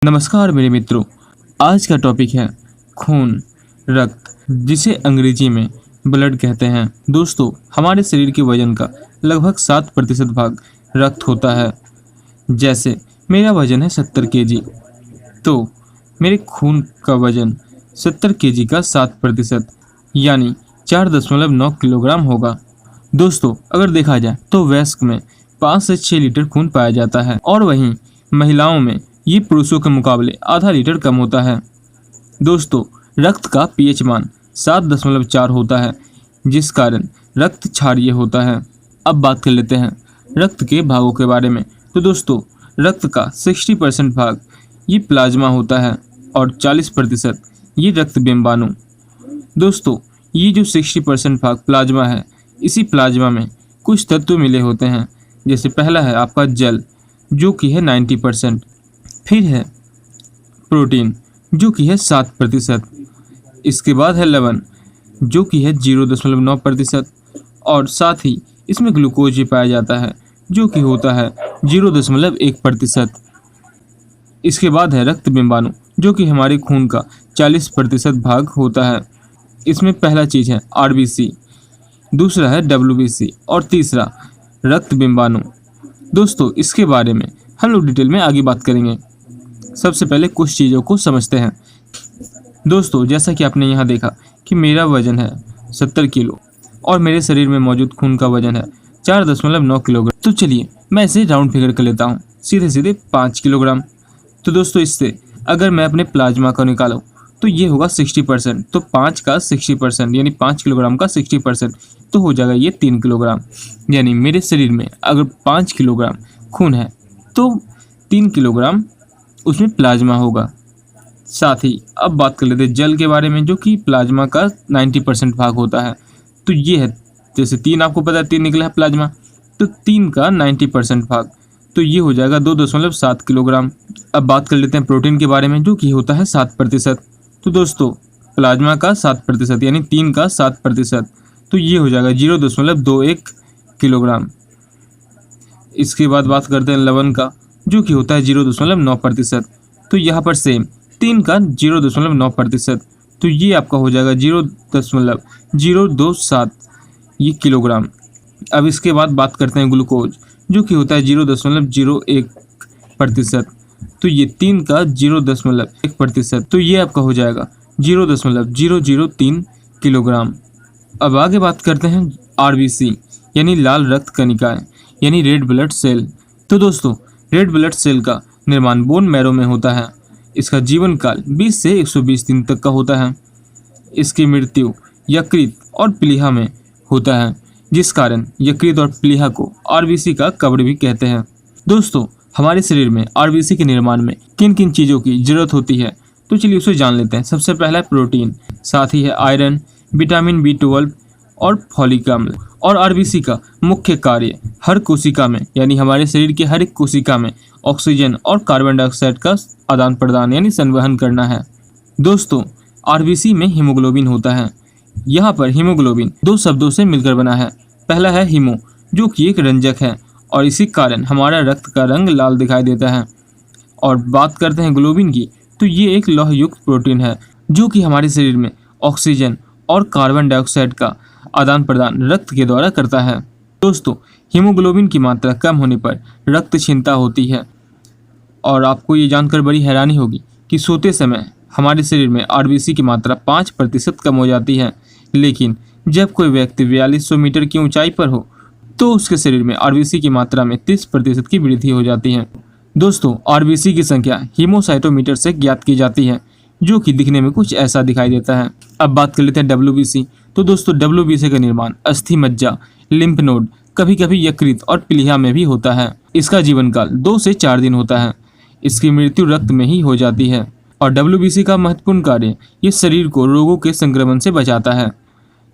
नमस्कार मेरे मित्रों। आज का टॉपिक है खून, रक्त, जिसे अंग्रेजी में ब्लड कहते हैं। दोस्तों, हमारे शरीर के वजन का लगभग 7% भाग रक्त होता है। जैसे मेरा वजन है 70 केजी, तो मेरे खून का वजन 70 केजी का 7% यानी 4.9 किलोग्राम होगा। दोस्तों, अगर देखा जाए तो वयस्क में 5 से 6 लीटर खून पाया जाता है और वहीं महिलाओं में ये पुरुषों के मुकाबले आधा लीटर कम होता है। दोस्तों, रक्त का पीएच मान 7.4 होता है, जिस कारण रक्त क्षारीय होता है। अब बात कर लेते हैं रक्त के भागों के बारे में। तो दोस्तों, रक्त का 60% भाग ये प्लाज्मा होता है और 40% ये रक्त बिंबाणु। दोस्तों, ये जो 60% भाग प्लाज्मा है, इसी प्लाज्मा में कुछ तत्व मिले होते हैं। जैसे पहला है आपका जल, जो कि है 90%। फिर है प्रोटीन, जो कि है 7%। इसके बाद है लवण, जो कि है 0.9%। और साथ ही इसमें ग्लूकोज भी पाया जाता है, जो कि होता है 0.1%। इसके बाद है रक्त बिंबाणु, जो कि हमारे खून का 40% भाग होता है। इसमें पहला चीज़ है आरबीसी, दूसरा है डब्ल्यूबीसी और तीसरा रक्त बिंबाणु। दोस्तों, इसके बारे में हम लोग डिटेल में आगे बात करेंगे। सबसे पहले कुछ चीज़ों को समझते हैं। दोस्तों, जैसा कि आपने यहाँ देखा कि मेरा वजन है 70 किलो और मेरे शरीर में मौजूद खून का वजन है 4.9 किलोग्राम। तो चलिए मैं इसे राउंड फिगर कर लेता हूँ, सीधे सीधे 5 किलोग्राम। तो दोस्तों, इससे अगर मैं अपने प्लाज्मा को निकालूँ तो ये होगा 60%। तो 5 का 60% यानी 5 किलोग्राम का 60% तो हो जाएगा ये 3 किलोग्राम। यानी मेरे शरीर में अगर 5 किलोग्राम खून है तो 3 किलोग्राम उसमें प्लाज्मा होगा। साथ ही अब बात कर लेते हैं जल के बारे में, जो कि प्लाज्मा का 90% भाग होता है। तो ये है, जैसे 3 आपको पता है 3 निकला है प्लाज्मा, तो 3 का 90% भाग तो ये हो जाएगा 2.7 किलोग्राम। अब बात कर लेते हैं प्रोटीन के बारे में, जो कि होता है 7%। तो दोस्तों, प्लाज्मा का 7% यानी 3 का 7% तो ये हो जाएगा 0.21 किलोग्राम। इसके बाद बात करते हैं लवण का, जो कि होता है 0.9%। तो यहाँ पर सेम 3 का 0.9% तो ये आपका हो जाएगा 0.027 ये किलोग्राम। अब इसके बाद बात करते हैं ग्लूकोज, जो कि होता है 0.01%। तो ये 3 का 0.1% तो ये आपका हो जाएगा 0.003 किलोग्राम। अब आगे बात करते हैं आरबीसी यानी लाल रक्त कणिकाएं यानी रेड ब्लड सेल। तो दोस्तों, रेड ब्लड सेल का निर्माण बोन मैरो में होता है। इसका जीवन काल 20 से 120 दिन तक का होता है। इसकी मृत्यु यकृत और प्लीहा में होता है, जिस कारण यकृत और प्लीहा को आरबीसी का कब्र भी कहते हैं। दोस्तों, हमारे शरीर में आरबीसी के निर्माण में किन किन चीज़ों की जरूरत होती है, तो चलिए उसे जान लेते हैं। सबसे पहला है प्रोटीन, साथ ही है आयरन, विटामिन B12 और फॉलिक अम्ल। और आरबीसी का मुख्य कार्य हर कोशिका में यानी हमारे शरीर के हर एक कोशिका में ऑक्सीजन और कार्बन डाइऑक्साइड का आदान प्रदान यानी संवहन करना है। दोस्तों, आरबीसी में हीमोग्लोबिन होता है। यहाँ पर हीमोग्लोबिन 2 शब्दों से मिलकर बना है। पहला है हीमो, जो कि एक रंजक है और इसी कारण हमारा रक्त का रंग लाल दिखाई देता है। और बात करते हैं ग्लोबिन की, तो ये एक लौह युक्त प्रोटीन है, जो कि हमारे शरीर में ऑक्सीजन और कार्बन डाइऑक्साइड का आदान प्रदान रक्त के द्वारा करता है। दोस्तों, हीमोग्लोबिन की मात्रा कम होने पर रक्तहीनता होती है। और आपको ये जानकर बड़ी हैरानी होगी कि सोते समय हमारे शरीर में आरबीसी की मात्रा 5% कम हो जाती है। लेकिन जब कोई व्यक्ति 4200 मीटर की ऊंचाई पर हो तो उसके शरीर में आरबीसी की मात्रा में 30% की वृद्धि हो जाती है। दोस्तों, आरबीसी की संख्या हीमोसाइटोमीटर से ज्ञात की जाती है, जो कि दिखने में कुछ ऐसा दिखाई देता है। अब बात कर लेते हैं डब्ल्यूबीसी। तो दोस्तों, डब्ल्यूबीसी का निर्माण अस्थि मज्जा, लिम्फ नोड, कभी कभी यकृत और प्लीहा में भी होता है। इसका जीवन काल 2 से 4 दिन होता है। इसकी मृत्यु रक्त में ही हो जाती है। और डब्ल्यूबीसी का महत्वपूर्ण कार्य ये शरीर को रोगों के संक्रमण से बचाता है।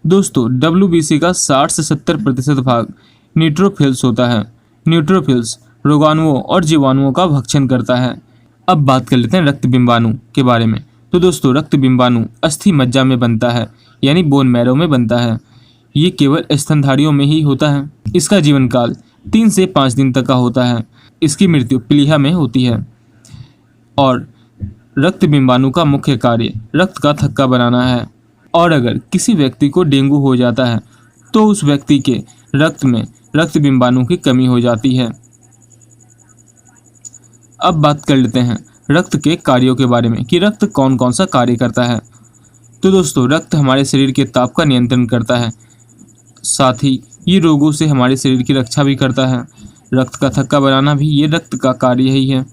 दोस्तों, डब्ल्यूबीसी का 60 से 70% भाग न्यूट्रोफिल्स होता है। न्यूट्रोफिल्स रोगाणुओं और जीवाणुओं का भक्षण करता है। अब बात कर लेते हैं रक्त बिंबाणु के बारे में। तो दोस्तों, रक्त बिंबाणु अस्थि मज्जा में बनता है यानी बोन मैरो में बनता है। ये केवल स्तनधारियों में ही होता है। इसका जीवन काल 3 से 5 दिन तक का होता है। इसकी मृत्यु प्लीहा में होती है। और रक्त बिंबाणु का मुख्य कार्य रक्त का थक्का बनाना है और अगर किसी व्यक्ति को डेंगू हो जाता है तो उस व्यक्ति के रक्त में रक्त बिंबाणु की कमी हो जाती है। अब बात कर लेते हैं रक्त के कार्यों के बारे में कि रक्त कौन कौन सा कार्य करता है। तो दोस्तों, रक्त हमारे शरीर के ताप का नियंत्रण करता है, साथ ही ये रोगों से हमारे शरीर की रक्षा भी करता है। रक्त का थक्का बनाना भी ये रक्त का कार्य ही है।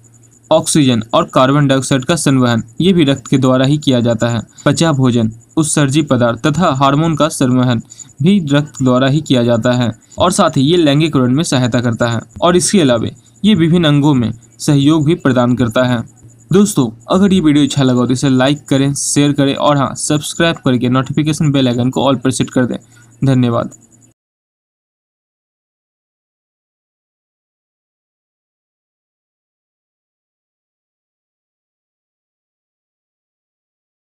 ऑक्सीजन और कार्बन डाइऑक्साइड का संवहन ये भी रक्त के द्वारा ही किया जाता है। पचा भोजन, उत्सर्जी पदार्थ तथा हार्मोन का संवहन भी रक्त द्वारा ही किया जाता है और साथ ही ये लैंगिक करण में सहायता करता है और इसके अलावा ये विभिन्न अंगों में सहयोग भी प्रदान करता है। दोस्तों, अगर ये वीडियो अच्छा लगा तो इसे लाइक करें, शेयर करें और हाँ, सब्सक्राइब करके नोटिफिकेशन बेल आइकन को ऑल पर सेट कर दें। धन्यवाद।